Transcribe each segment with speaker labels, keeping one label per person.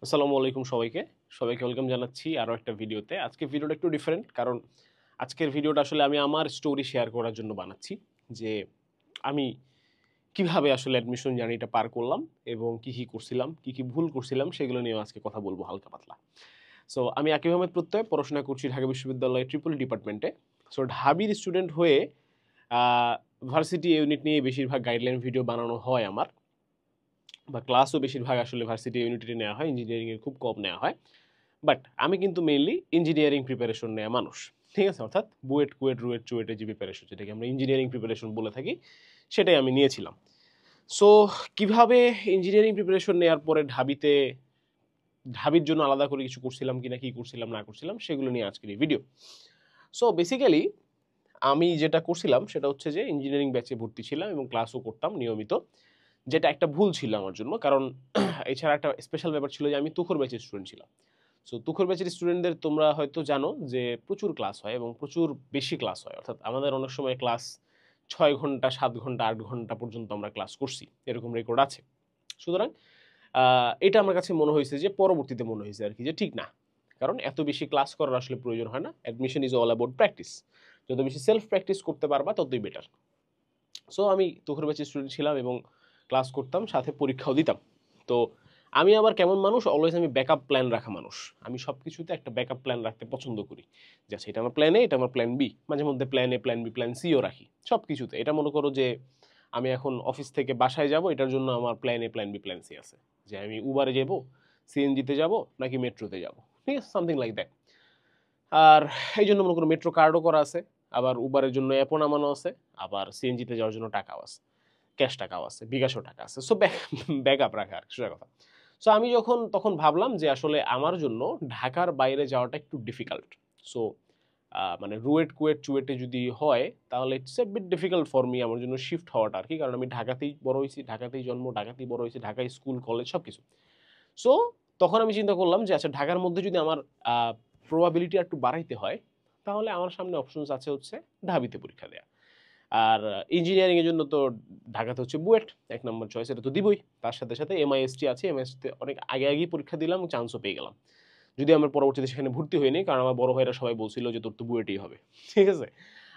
Speaker 1: আসসালামু আলাইকুম সবাইকে। সবাইকে ওয়েলকাম জানাচ্ছি আরো একটা ভিডিওতে। আজকের ভিডিওটা একটু ডিফারেন্ট কারণ আজকের ভিডিওটা আসলে আমি আমার স্টোরি শেয়ার করার জন্য বানাচ্ছি। যে আমি কিভাবে আসলে অ্যাডমিশন জার্নিটা পার করলাম এবং কি করছিলাম, কি ভুল করছিলাম সেগুলো নিয়েও আজকে কথা বলবো হালকা পাতলা। সো আমি আকিব আহমেদ প্রত্যয় পড়াশোনা করছি ঢাকা বিশ্ববিদ্যালয়ের ট্রিপল ডিপার্টমেন্টে। সো ঢাবির স্টুডেন্ট হয়ে আ ভার্সিটি ইউনিট নিয়ে বেশিরভাগ গাইডলাইন ভিডিও বানানো হয় আমার। বা ক্লাসও বেশিরভাগ আসলে ভার্সিটি ইউনিটে নেওয়া হয়, ইঞ্জিনিয়ারিং এর খুব কম নেওয়া হয়। বাট আমি কিন্তু মেইনলি ইঞ্জিনিয়ারিং প্রিপারেশন নেয়া মানুষ। ঠিক আছে? অর্থাৎ বুয়েট, কুয়েট, রুয়েট, চুয়েটের যে প্রিপারেশন যেটাকে আমরা ইঞ্জিনিয়ারিং প্রিপারেশন বলে থাকি, সেটাই আমি নিয়েছিলাম। সো কিভাবে ইঞ্জিনিয়ারিং প্রিপারেশন নেয়ার পরে ঢাবির জন্য আলাদা করে কিছু করছিলাম কিনা, কি করছিলাম না করছিলাম সেগুলো নিয়ে আজকের এই ভিডিও। সো বেসিক্যালি আমি যেটা করছিলাম সেটা হচ্ছে যে ইঞ্জিনিয়ারিং ব্যাচে ভর্তি ছিলাম এবং ক্লাসও করতাম নিয়মিত। যেটা একটা ভুল ছিল আমার জন্য। কারণ এছাড়া একটা স্পেশাল ব্যাপার ছিল যে আমি তুখোর ব্যাচের স্টুডেন্ট ছিলাম। সো তুখোর ব্যাচের স্টুডেন্টদের তোমরা হয়তো জানো যে প্রচুর ক্লাস হয় এবং প্রচুর বেশি ক্লাস হয়। অর্থাৎ আমাদের অনেক সময় ক্লাস ৬ ঘন্টা, ৭ ঘন্টা, ৮ ঘন্টা পর্যন্ত আমরা ক্লাস করছি। এরকম রেকর্ড আছে। সুতরাং এটা আমার কাছে মনে হয়েছে যে পরবর্তীতে মনে হয়েছে আরকি যে ঠিক না। কারণ এত বেশি ক্লাস করার আসলে প্রয়োজন হয় না। Admission is all about practice. যত বেশি সেলফ প্র্যাকটিস করতে পারবা ততই বেটার। সো আমি তুখোর ব্যাচের স্টুডেন্ট ছিলাম এবং ক্লাস করতাম, সাথে পরীক্ষাও দিতাম। তো আমি আবার কেমন মানুষ? অলওয়েজ আমি ব্যাকআপ প্ল্যান রাখা মানুষ। আমি সবকিছুতে একটা ব্যাকআপ প্ল্যান রাখতে পছন্দ করি। যে আচ্ছা এটা আমার প্ল্যান এ, এটা আমার প্ল্যান বি। মাঝে মধ্যে plan A, plan B, plan C ও রাখি। সবকিছুতে। এটা মনে করো যে আমি এখন অফিস থেকে বাসায় যাব, এটার জন্য আমার plan A, plan B, plan C আছে। যে আমি উবারে যাব, সিএনজিতে যাব নাকি মেট্রোতে যাব। ঠিক আছে? Something like that. আর এইজন্য মনে করো মেট্রো কার্ডও করা আছে। আবার উবারের জন্য অ্যাপও নামানো আছে। আবার সিএনজিতে যাওয়ার জন্য টাকাও আছে। ক্যাশ টাকাও আছে, বিকাশও টাকা আছে। সো ব্যাকআপ রাখা আর সোজা কথা। সো আমি যখন তখন ভাবলাম যে আসলে আমার জন্য ঢাকার বাইরে যাওয়াটা একটু ডিফিকাল্ট। সো মানে রুয়েট, কুয়েট, চুয়েটে যদি হয় তাহলে it's a bit difficult for me আমার জন্য শিফট হওয়াটা আরকি। কারণ আমি ঢাকাতেই বড় হইছি, ঢাকাতেই জন্ম, ঢাকাতেই বড় হইছি, ঢাকায় স্কুল, কলেজ সবকিছু। সো তখন আমি চিন্তা করলাম যে আচ্ছা ঢাকার মধ্যে যদি আমার আ প্রবাবিলিটি একটু বাড়াইতে হয়, তাহলে আমার সামনে অপশনস আছে হচ্ছে ঢাবিতে পরীক্ষা দেয়া। আর ইঞ্জিনিয়ারিং এর জন্য তো ঢাকাতে হচ্ছে বুয়েট ১ নম্বর চয়েস, এটা তো দিবই। তার সাথে এমআইএসটি আছে। এমআইএসটিতে অনেক আগেই পরীক্ষা দিলাম, চান্সও পেয়ে গেলাম। যদিও আমার পরবর্তীতে সেখানে ভর্তি হইনি। কারণ আমার বড় ভাইরা সবাই বলছিল যে তোর তো বুয়েটেই হবে। ঠিক আছে?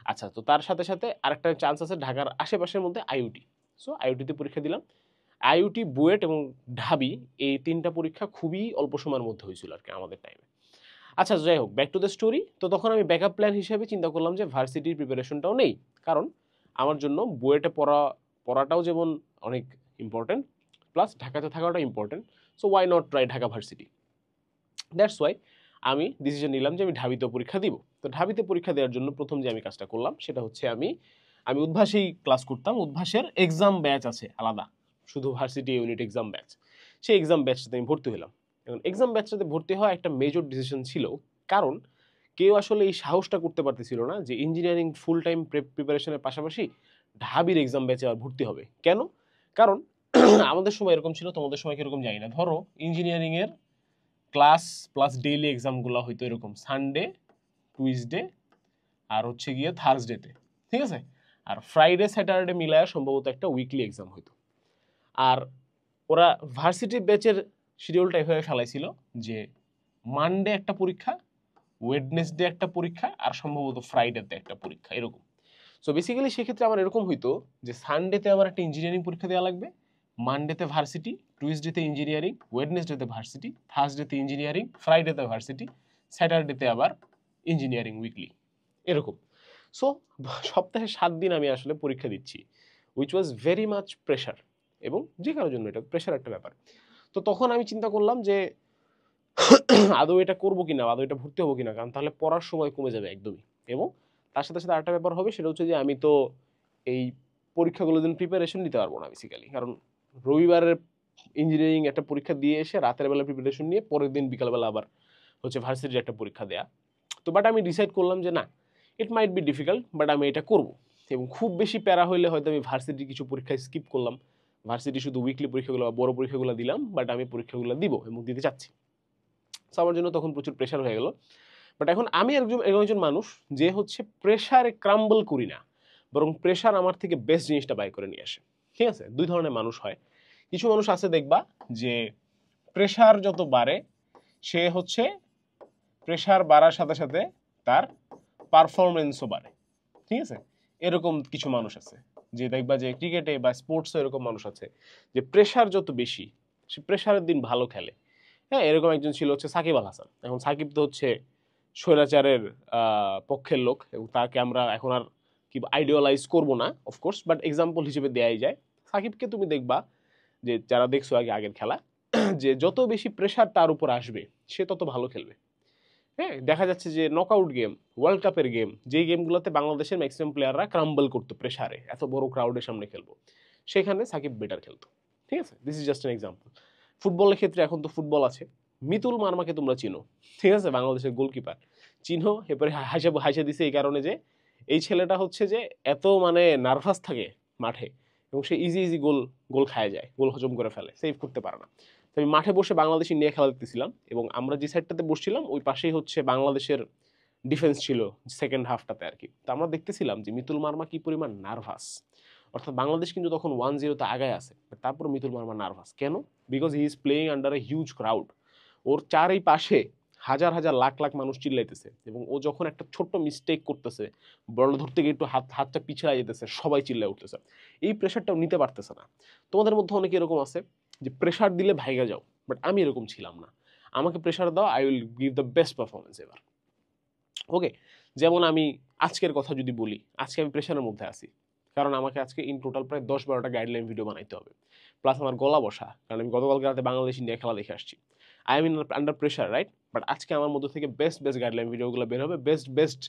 Speaker 1: আচ্ছা তো তার সাথে আরেকটা চান্স আছে ঢাকার আশেপাশের মধ্যে আইইউটি। সো আইইউটিতে পরীক্ষা দিলাম। আইইউটি, বুয়েট এবং ঢাবি এই ৩ টা পরীক্ষা খুবই অল্প সময়ের মধ্যে হয়েছিল আরকি আমাদের টাইমে। আচ্ছা যাই হোক, ব্যাক টু দ্য স্টোরি। তো তখন আমি ব্যাকআপ প্ল্যান হিসেবে চিন্তা করলাম যে ভার্সিটির প্রিপারেশনটাও নেই। কারণ আমার জন্য বুয়েটে পড়াটাও যেমন অনেক ইম্পোর্টেন্ট, প্লাস ঢাকাতে থাকাটাও important. So why not try Dhaka varsity? That's why আমি ডিসিশন নিলাম যে আমি ঢাবিতেও পরীক্ষা দিব। তো ঢাবিতে পরীক্ষা দেওয়ার জন্য ১ম যে আমি কাজটা করলাম সেটা হচ্ছে আমি উদ্ভাসেই ক্লাস করতাম। উদ্ভাসের এক্সাম ব্যাচ আছে আলাদা। শুধু ভার্সিটি ইউনিট এক্সাম ব্যাচ। সেই এক্সাম ব্যাচটাতে আমি ভর্তি হইলাম। এখন এক্সাম ব্যাচটাতে ভর্তি হওয়া একটা মেজর ডিসিশন ছিল। কারণ কেউ আসলে এই সাহসটা করতে পারতেছিল না যে ইঞ্জিনিয়ারিং ফুল টাইম প্রিপারেশনের পাশাপাশি ঢাবির এক্সাম ব্যাচে আবার ভর্তি হবে। কেন? কারণ আমাদের সময় এরকম ছিল, তোমাদের সময় কিরকম জানি না। ধরো ইঞ্জিনিয়ারিং এর ক্লাস প্লাস ডেইলি এক্সামগুলো হয়তো এরকম সানডে, টুইসডে আর হচ্ছে গিয়ে থার্সডেতে। ঠিক আছে? আর ফ্রাইডে, স্যাটারডে মিলায়া সম্ভবত একটা উইকলি এক্সাম হইতো। আর ওরা ভার্সিটি ব্যাচের শিডিউলটা এভাবে ফেলাইছিল যে মানডে একটা পরীক্ষা, ওয়েডনেসডে একটা পরীক্ষা আর সম্ভবত ফ্রাইডেতে একটা পরীক্ষা এরকম। সো বেসিক্যালি সেক্ষেত্রে আমার এরকম হইতো যে সানডেতে আমার একটা ইঞ্জিনিয়ারিং পরীক্ষা দেওয়া লাগবে, মানডেতে ভার্সিটি, টুইসডেতে ইঞ্জিনিয়ারিং, ওয়েডনেসডেতে ভার্সিটি, থার্সডেতে ইঞ্জিনিয়ারিং, ফ্রাইডেতে ভার্সিটি, স্যাটারডেতে আবার ইঞ্জিনিয়ারিং উইকলি এরকম। সো সপ্তাহে ৭ দিন আমি আসলে পরীক্ষা দিচ্ছি, which was very much pressure. এবং যে কারোর জন্য এটা প্রেশার একটা ব্যাপার। তো তখন আমি চিন্তা করলাম যে আদৌ এটা করবো কিনা, আদৌ এটা ভর্তি হবো কিনা, কারণ তাহলে পড়ার সময় কমে যাবে একদমই। এবং তার সাথে আরেকটা ব্যাপার হবে, সেটা হচ্ছে যে আমি তো এই পরীক্ষাগুলোর জন্য প্রিপারেশন নিতে পারবো না বেসিক্যালি। কারণ রবিবারের ইঞ্জিনিয়ারিং একটা পরীক্ষা দিয়ে এসে রাতের বেলা প্রিপারেশন নিয়ে পরের দিন বিকালবেলা আবার হচ্ছে ভার্সিটির একটা পরীক্ষা দেয়া। তো বাট আমি ডিসাইড করলাম যে না, ইট মাইট বি ডিফিকাল্ট বাট আমি এটা করব। এবং খুব বেশি প্যারা হইলে হয়তো আমি ভার্সিটির কিছু পরীক্ষা স্কিপ করলাম। ভার্সিটি শুধু উইকলি পরীক্ষাগুলো বা বড় পরীক্ষাগুলো দিলাম, বাট আমি পরীক্ষাগুলো দিব এবং দিতে চাচ্ছি। সো আমার জন্য তখন প্রচুর প্রেশার হয়ে গেল। বাট এখন আমি একজন মানুষ যে হচ্ছে প্রেশারে ক্রাম্বল করি না, বরং প্রেশার আমার থেকে বেস্ট জিনিসটা বাই করে নিয়ে আসে। ঠিক আছে? ২ ধরনের মানুষ হয়। কিছু মানুষ আছে দেখবা যে প্রেসার যত বাড়ে সে হচ্ছে প্রেসার বাড়ার সাথে সাথে তার পারফরমেন্সও বাড়ে, ঠিক আছে? এরকম কিছু মানুষ আছে যে দেখবা যে ক্রিকেটে বা স্পোর্টসে এরকম মানুষ আছে যে প্রেসার যত বেশি সে প্রেসারের দিন ভালো খেলে। হ্যাঁ, এরকম একজন ছিল হচ্ছে সাকিব আল হাসান। এখন সাকিব তো হচ্ছে স্বৈরাচারের পক্ষের লোক এবং তাকে আমরা এখন আর কি আইডিয়ালাইজ করবো না অফকোর্স, বাট এক্সাম্পল হিসেবে দেয়াই যায়। সাকিবকে তুমি দেখবা যে যারা দেখছো আগের খেলা যে যত বেশি প্রেসার তার উপর আসবে সে তত ভালো খেলবে। হ্যাঁ, দেখা যাচ্ছে যে নকআউট গেম, ওয়ার্ল্ড কাপের গেম, যেই গেমগুলোতে বাংলাদেশের ম্যাক্সিমাম প্লেয়াররা ক্রাম্বল করতো প্রেসারে, এত বড় ক্রাউডের সামনে খেলবো, সেখানে সাকিব বেটার খেলতো। ঠিক আছে, this is just an example. ফুটবলের ক্ষেত্রে এখন তো ফুটবল আছে, মিতুল মার্মাকে তোমরা চিনো, ঠিক আছে, বাংলাদেশের গোলকিপার চিনো। এরপরে হাসা দিছে এই কারণে যে এই ছেলেটা হচ্ছে যে এত মানে নার্ভাস থাকে মাঠে এবং সে ইজি গোল গোল খায় যায়, গোল হজম করে ফেলে, সেভ করতে পারে না। আমি মাঠে বসে বাংলাদেশ ইন্ডিয়া খেলা দেখতেছিলাম এবং আমরা যে সাইডটাতে বসছিলাম ওই পাশেই হচ্ছে বাংলাদেশের ডিফেন্স ছিল সেকেন্ড হাফটাতে আর কি। তো আমরা দেখতেছিলাম যে মিতুল মার্মা কি পরিমাণ নার্ভাস, অর্থাৎ বাংলাদেশ কিন্তু তখন 1-0 আগায় আছে, তারপর মিতুল মার্মা নার্ভাস কেন? Because he is playing under a huge crowd. ওর চারই পাশে হাজার হাজার লাখ লাখ মানুষ চিল্লাইতেছে এবং ও যখন একটা ছোট্ট মিস্টেক করতেছে, বল ধরতে গিয়ে একটু হাতটা পিছড়ে যেতেছে, সবাই চিল্লায় উঠতেছে। এই প্রেশারটাও নিতে পারতেছে না। তোমাদের মধ্যে অনেকে এরকম আছে যে প্রেশার দিলে ভাইগা যাও, বাট আমি এরকম ছিলাম না। আমাকে প্রেশার দাও, I will give the best performance এবার। ওকে, যেমন আমি আজকের কথা যদি বলি, আজকে আমি প্রেশারের মধ্যে আছি কারণ আমাকে আজকে ইন টোটাল প্রায় 10-12টা গাইডলাইন ভিডিও বানাইতে হবে, প্লাস আমার গলা বসা, কারণ আমি গতকালকে রাতে বাংলাদেশ ইন্ডিয়া খেলা দেখে আসছি। I am in under pressure, right? But আজকে আমার মধ্যে থেকে বেস্ট গাইডলাইন ভিডিওগুলো বের হবে, বেস্ট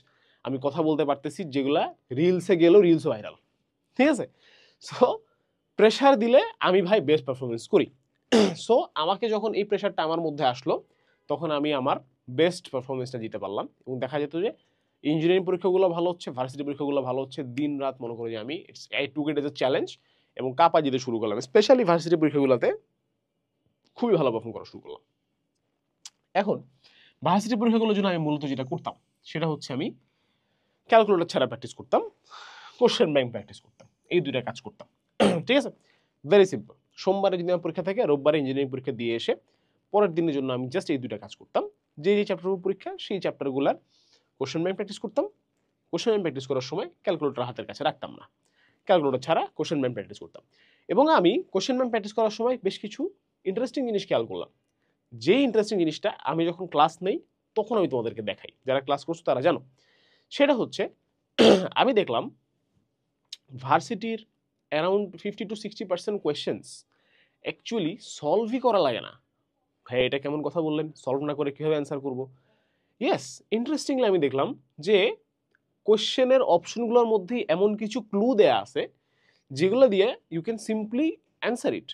Speaker 1: আমি কথা বলতে পারতেছি যেগুলা রিলসে গেলেও রিলস ভাইরাল, ঠিক আছে? সো প্রেশার দিলে আমি ভাই বেস্ট পারফরমেন্স করি। সো আমাকে যখন এই প্রেশারটা আমার মধ্যে আসলো তখন আমি আমার বেস্ট পারফরমেন্সটা দিতে পারলাম এবং দেখা যেত যে ইঞ্জিনিয়ারিং পরীক্ষাগুলো ভালো হচ্ছে, ভার্সিটি পরীক্ষাগুলো ভালো হচ্ছে, দিন রাত মনে করি যে আমি I took it as a challenge এবং কাপা যেতে শুরু করলাম, স্পেশালি ভার্সিটি পরীক্ষাগুলোতে খুবই ভালো পারফর্ম করা শুরু করলাম। এখন ভার্সিটি পরীক্ষাগুলোর জন্য আমি মূলত যেটা করতাম সেটা হচ্ছে আমি ক্যালকুলেটর ছাড়া প্র্যাকটিস করতাম, কোশ্চেন ব্যাংক প্র্যাকটিস করতাম, এই দুইটা কাজ করতাম। ঠিক আছে, ভেরি সিম্পল। সোমবারে যদি আমার পরীক্ষা থাকে, রোববারে ইঞ্জিনিয়ারিং পরীক্ষা দিয়ে এসে পরের দিনের জন্য আমি জাস্ট এই দুইটা কাজ করতাম। যে চ্যাপ্টার পরীক্ষা সেই চ্যাপ্টারগুলোর কোশ্চেন ব্যাংক প্র্যাকটিস করতাম। কোশ্চেন ব্যাংক প্র্যাকটিস করার সময় ক্যালকুলেটর হাতের কাছে রাখতাম না, ক্যালকুলেটর ছাড়া কোশ্চেন ব্যাংক প্র্যাকটিস করতাম। এবং আমি কোশ্চেন ব্যাংক প্র্যাকটিস করার সময় বেশ কিছু ইন্টারেস্টিং জিনিস খেয়াল করলাম। যে ইন্টারেস্টিং জিনিসটা আমি যখন ক্লাস নেই তখন আমি তোমাদেরকে দেখাই, যারা ক্লাস করছো তারা জানো। সেটা হচ্ছে আমি দেখলাম ভার্সিটির অ্যারাউন্ড 50-60% কোয়েশ্চেন্স অ্যাকচুয়ালি সলভই করা লাগে না। ভাই এটা কেমন কথা বললেন, সলভ না করে কীভাবে অ্যান্সার করবো? ইয়েস, ইন্টারেস্টিংলি আমি দেখলাম যে কোয়েশ্চেনের অপশনগুলোর মধ্যে এমন কিছু ক্লু দেয়া আছে যেগুলো দিয়ে you can simply answer it.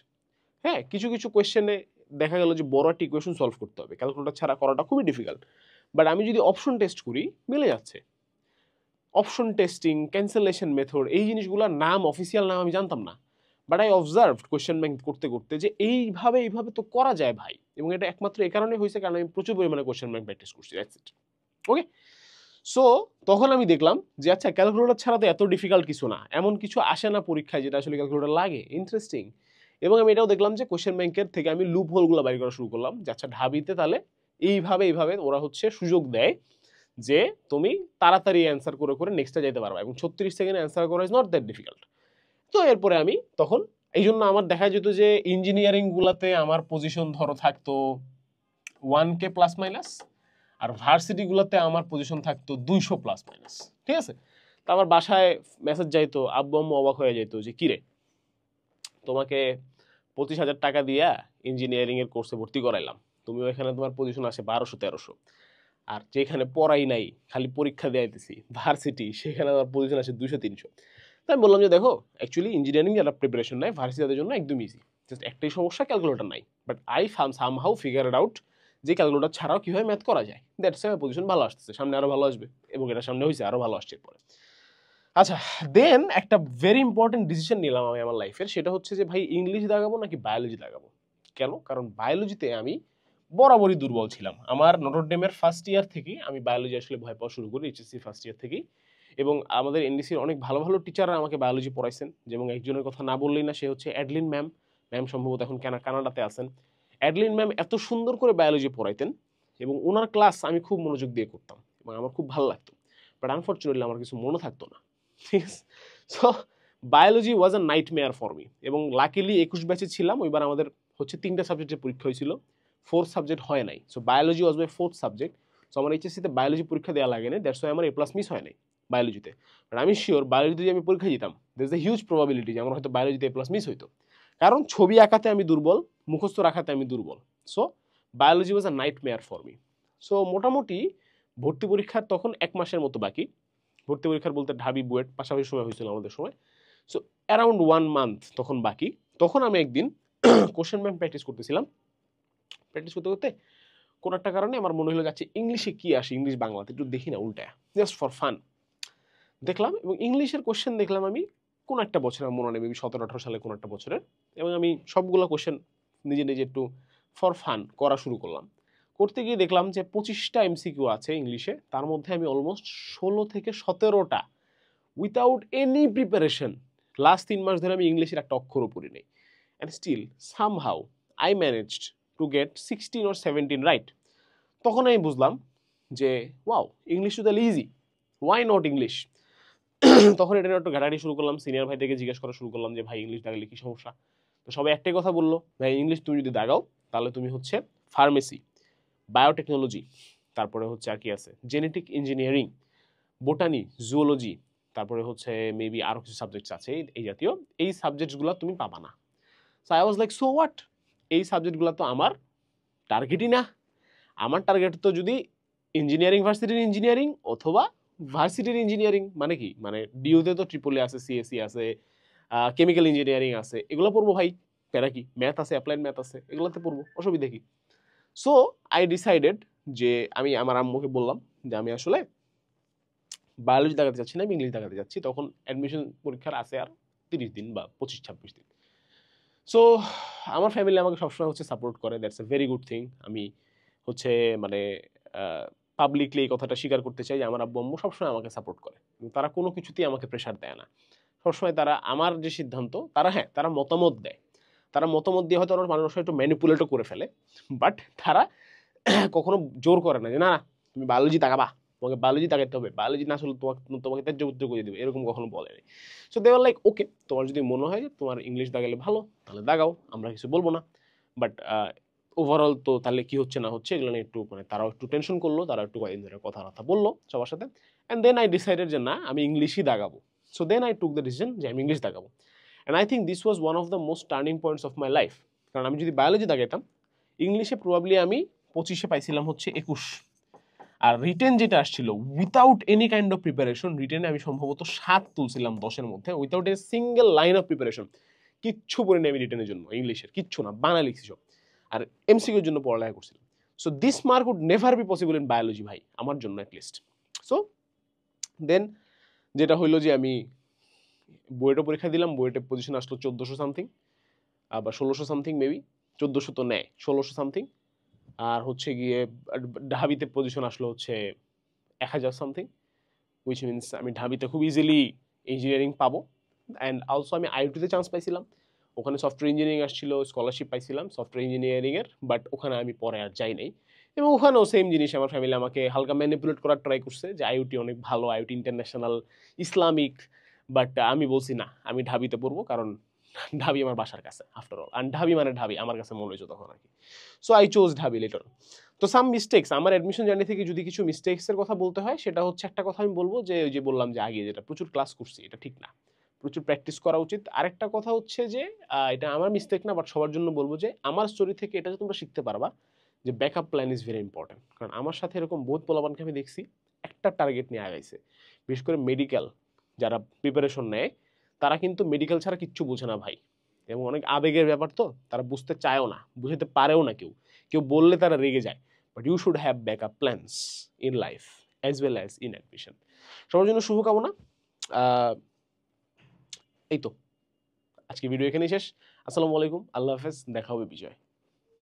Speaker 1: হ্যাঁ, কিছু কোয়েশ্চেনে দেখা গেল যে বড় একটা ইকুয়েশন সলভ করতে হবে, ক্যালকুলেটর ছাড়া করাটা খুবই ডিফিকাল্ট। বাট আমি যদি অপশন টেস্ট করি মিলে যাচ্ছে। অপশন টেস্টিং, ক্যান্সেলেশন মেথড, এই জিনিসগুলোর নাম, অফিসিয়াল নাম আমি জানতাম না, but I observe question bank করতে করতে যে এইভাবে তো করা যায় ভাই। এবং এটা একমাত্র এই কারণে হয়েছে কারণ আমি প্রচুর পরিমাণে কোয়েশ্চেন ব্যাংক প্র্যাকটিস করছি, দ্যাটস ইট। ওকে, সো তখন আমি দেখলাম যে আচ্ছা ক্যালকুলেটর ছাড়া তো এত ডিফিকাল্ট কিছু না, এমন কিছু আসে না পরীক্ষায় যেটা আসলে ক্যালকুলেটর লাগে। ইন্টারেস্টিং। এবং আমি এটাও দেখলাম যে কোয়েশ্চেন ব্যাংকের থেকে আমি লুপ হোলগুলো বাইর করা শুরু করলাম যে আচ্ছা ঢাবিতে তাহলে এইভাবে ওরা হচ্ছে সুযোগ দেয় যে তুমি তাড়াতাড়ি অ্যান্সার করে নেক্সটে যেতে পারবা এবং 36 সেকেন্ডে অ্যান্সার করা ইজ নট দ্যাট ডিফিকাল্ট। তো এরপরে আমি তখন এই জন্য আমার দেখা যেত যে ইঞ্জিনিয়ারিং গুলাতে আমার পজিশন ধরো থাকতো 1K প্লাস মাইনাস, আর ভার্সিটি গুলাতে আমার পজিশন থাকতো 200 প্লাস মাইনাস। ঠিক আছে, তো আমার বাসায় মেসেজ যাইতো, আব্বু আম্মু অবাক হয়ে যেত যে কিরে তোমাকে 25,000 টাকা দিয়া ইঞ্জিনিয়ারিং এর কোর্সে ভর্তি করাইলাম, তুমি ওইখানে তোমার পজিশন আসে 1200-1300, আর যেখানে পড়াই নাই খালি পরীক্ষা দেয়াইতেছি ভার্সিটি, সেখানে আমার পজিশন আসে 200-300। তাই আমি বললাম যে দেখো অ্যাকচুয়ালি ইঞ্জিনিয়ারিং যারা প্রিপারেশন নেয় ভার্সিটিদের জন্য একদম ইজি, জাস্ট একটাই সমস্যা ক্যালকুলেটর নাই। But I somehow figure it out যে ক্যালকুলেটর ছাড়াও কীভাবে ম্যাথ করা যায়, দ্যাটস আমার পজিশন ভালো আসতেছে, সামনে আরও ভালো আসবে এবং এটা সামনে হয়েছে আরও ভালো আসছে পরে। আচ্ছা, দেন একটা ভেরি ইম্পর্টেন্ট ডিসিশন নিলাম আমি আমার লাইফের, সেটা হচ্ছে যে ভাই ইংলিশ দাগাবো নাকি বায়োলজি দাগাবো। কেন? কারণ বায়োলজিতে আমি বরাবরই দুর্বল ছিলাম। আমার নটরডেমের ফার্স্ট ইয়ার থেকেই আমি বায়োলজি আসলে ভয় পাওয়া শুরু করি, এইচএসসি ফার্স্ট ইয়ার থেকেই। এবং আমাদের এনডিসির অনেক ভালো ভালো টিচাররা আমাকে বায়োলজি পড়াইছেন, যেমন একজনের কথা না বললেই না, সে হচ্ছে অ্যাডলিন ম্যাম। ম্যাম সম্ভবত এখন কানাডাতে আছেন। অ্যাডলিন ম্যাম এত সুন্দর করে বায়োলজি পড়াইতেন এবং ওনার ক্লাস আমি খুব মনোযোগ দিয়ে করতাম এবং আমার খুব ভালো লাগতো, বাট আনফর্চুনেটলি আমার কিছু মনে থাকতো না, ঠিক আছে। So biology was a nightmare for me, এবং লাকিলি 21 ব্যাচে ছিলাম, ওইবার আমাদের হচ্ছে 3টা সাবজেক্টের পরীক্ষা হয়েছিল, 4th সাবজেক্ট হয় নাই। সো বায়োলজি ওয়াজ মাই 4th সাবজেক্ট। সো আমার এইচএসসিতে বায়োলজি পরীক্ষা দেওয়া লাগে না, দ্যাটস ওয়াই আমার A+ মিস হয় নাই বায়োলজিতে। বাট আমি শিওর বায়োলজিতে যদি আমি পরীক্ষা দিতাম, there is a huge probability যে আমার হয়তো বায়োলজিতে A+ মিস হইতো, কারণ ছবি আঁকাতে আমি দুর্বল, মুখস্থ রাখাতে আমি দুর্বল। So biology was a nightmare for me. So মোটামুটি ভর্তি পরীক্ষার তখন 1 মাসের মতো বাকি। ভর্তি পরীক্ষার বলতে ঢাবি বুয়েট পাশাপাশি সময় হয়েছিল আমাদের সময়। সো অ্যারাউন্ড 1 মান্থ তখন বাকি। তখন আমি একদিন কোশ্চেন ব্যাংক প্র্যাকটিস করতেছিলাম। প্র্যাকটিস করতে করতে কোনো একটা কারণে আমার মনে হলো যাচ্ছে ইংলিশে কি আসে, ইংলিশ বাংলাতে একটু দেখি না উল্টায়, জাস্ট ফর ফান দেখলাম, এবং ইংলিশের কোশ্চেন দেখলাম আমি কোন একটা বছরের, মনে নেই মেবি 17-18 সালে কোন একটা বছরের, এবং আমি সবগুলো কোশ্চেন নিজে নিজে একটু ফর ফান করা শুরু করলাম। করতে গিয়ে দেখলাম যে 25টা এমসিকিউ আছে ইংলিশে, তার মধ্যে আমি অলমোস্ট 16 থেকে 17টা উইথাউট এনি প্রিপারেশন, লাস্ট 3 মাস ধরে আমি ইংলিশের একটা অক্ষরও পড়ি নাই, and still somehow I managed to get 16 or 17 right. তখন আমি বুঝলাম যে ওয়াও, ইংলিশ তো তাহলে ইজি, ওয়াই নট ইংলিশ। তখন এটা নিয়ে একটু ঘাটাঘাটি শুরু করলাম, সিনিয়র ভাই থেকে জিজ্ঞেস করা শুরু করলাম যে ভাই ইংলিশ দাগালে কি সমস্যা। তো সবাই একটাই কথা বললো, ভাই ইংলিশ তুমি যদি দাগাও তাহলে তুমি হচ্ছে ফার্মেসি, বায়োটেকনোলজি, তারপরে হচ্ছে আর কি আছে জেনেটিক ইঞ্জিনিয়ারিং, বোটানি, জুওলজি, তারপরে হচ্ছে মেবি আরো কিছু সাবজেক্টস আছে এই জাতীয়, এই সাবজেক্টসগুলো তুমি পাবা না। So I was like so what, এই সাবজেক্টগুলো তো আমার টার্গেটই না। আমার টার্গেট তো যদি ইঞ্জিনিয়ারিং ভার্সিটির ইঞ্জিনিয়ারিং অথবা ভার্সিটির ইঞ্জিনিয়ারিং, মানে কি, মানে ডিউতে তো ট্রিপলি আছে, সিএসসি আছে, কেমিক্যাল ইঞ্জিনিয়ারিং আছে, এগুলো পড়বো ভাই, প্যারা কি, ম্যাথ আছে, অ্যাপ্লাইড ম্যাথ আছে, এগুলোতে পড়বো, অসুবিধা কি। সো আই ডিসাইডেড যে আমি আমার আম্মুকে বললাম যে আমি আসলে বায়োলজি দেখাতে যাচ্ছি না, আমি ইংলিশ দেখাতে যাচ্ছি। তখন অ্যাডমিশন পরীক্ষার আছে আর 30 দিন বা 25-26 দিন। সো আমার ফ্যামিলি আমাকে সবসময় হচ্ছে সাপোর্ট করে, that's a very good thing. আমি হচ্ছে মানে পাবলিকলি এই কথাটা স্বীকার করতে চাই যে আমার আব্বু আম্মু সবসময় আমাকে সাপোর্ট করে, তারা কোনো কিছুতেই আমাকে প্রেশার দেয় না। সবসময় তারা আমার যে সিদ্ধান্ত, তারা হ্যাঁ তারা মতামত দেয়, তারা মতামত দিয়ে হয়তো আমার মানুষ একটু ম্যানিপুলেটও করে ফেলে, বাট তারা কখনো জোর করে না যে না তুমি বায়োলজি তাকাবা, তোমাকে বায়োলজি তাকাইতে হবে, বায়োলজি না আসলে তোমাকে তোমাকে ত্যায্য উত্তর করে দেবে, এরকম কখনো বলে নাই। So they R like okay, তোমার যদি মনে হয় যে তোমার ইংলিশ দাগালে ভালো তাহলে দাগাও, আমরা কিছু বলবো না। বাট ওভারঅল তো তাহলে কি হচ্ছে না হচ্ছে এগুলো নিয়ে একটু মানে তারাও একটু টেনশন করলো, তারা একটু কয়েকদিন ধরে কথাবার্তা বললো সবার সাথে, অ্যান্ড দেন আই ডিসাইডেড যে না আমি ইংলিশই দাগাবো। So then I took the decision যে আমি ইংলিশ দাগাবো, and I think this was one of the most turning points of my life. কারণ আমি যদি বায়োলজি দাগাইতাম, ইংলিশে প্রবাবলি আমি 25-এ পাইছিলাম হচ্ছে 21, আর রিটেন যেটা আসছিল without any kind of preparation, রিটেনে আমি সম্ভবত 7 তুলছিলাম 10-এর মধ্যে, without a single line of preparation, কিচ্ছু পড়ি না আমি রিটেনের জন্য, ইংলিশের কিচ্ছু না, বাংলা লিখছি সব, আর এমসিকিউর জন্য পড়ালেখা করছিলাম। So this Mark Wood never be possible in biology ভাই, আমার জন্য অ্যাটলিস্ট। সো দেন যেটা হইলো যে আমি বুয়েটে পরীক্ষা দিলাম, বুয়েটে পজিশন আসলো 1400 সামথিং বা 1600 সামথিং, মেবি 1400 তো নেয়, 1600 সামথিং। আর হচ্ছে গিয়ে ঢাবিতে পজিশন আসলো হচ্ছে 1000 সামথিং, উইচ মিনস আমি ঢাবিতে খুব ইজিলি ইঞ্জিনিয়ারিং পাবো। অ্যান্ড অলসো আমি আইওটিতে চান্স পাইছিলাম, ওখানে সফটওয়্যার ইঞ্জিনিয়ারিং আসছিল, স্কলারশিপ পাইছিলাম সফটওয়্যার ইঞ্জিনিয়ারিংয়ের, বাট ওখানে আমি পরে আর যাই নাই। এবং ওখানেও সেম জিনিস, আমার ফ্যামিলি আমাকে হালকা ম্যানিপুলেট করার ট্রাই করছে যে আইওটি অনেক ভালো, আইওটি ইন্টারন্যাশনাল, ইসলামিক, বাট আমি বলছি না আমি ঢাবিতে পড়বো, কারণ ঢাবি আমার বাসার কাছে আফটার অল, আর ঢাবি মানে ঢাবি আমার কাছে মনে হয়েছে তখন আর কি। সো আই চোজ ঢাবি লেটার। তো সাম মিস্টেক্স, আমার অ্যাডমিশন জার্নি থেকে যদি কিছু মিস্টেক্সের কথা বলতে হয়, সেটা হচ্ছে একটা কথা আমি বলবো যে ওই যে বললাম যে আগে যেটা প্রচুর ক্লাস করছি এটা ঠিক না, প্রচুর প্র্যাকটিস করা উচিত। আরেকটা কথা হচ্ছে যে এটা আমার মিস্টেক না, বাট সবার জন্য বলবো যে আমার স্টোরি থেকে এটা যে তোমরা শিখতে পারবা যে backup plan is very important. কারণ আমার সাথে এরকম বহুত পোলাপানকে আমি দেখছি একটা টার্গেট নিয়ে আগাইছে, বিশেষ করে মেডিকেল যারা প্রিপারেশন নেয়, তারা কিন্তু মেডিকেল ছাড়া কিচ্ছু বোঝে না ভাই, এবং অনেক আবেগের ব্যাপার, তো তারা বুঝতে চায়ও না, বুঝতে পারেও না, কেউ কেউ বললে তারা রেগে যায়। But you should have backup plans in life as well as in admission. সবার জন্য শুভকামনা। এই তো আজকে ভিডিও এখানেই শেষ। আসসালামু আলাইকুম, আল্লাহ হাফেজ, দেখা হবে বিজয়।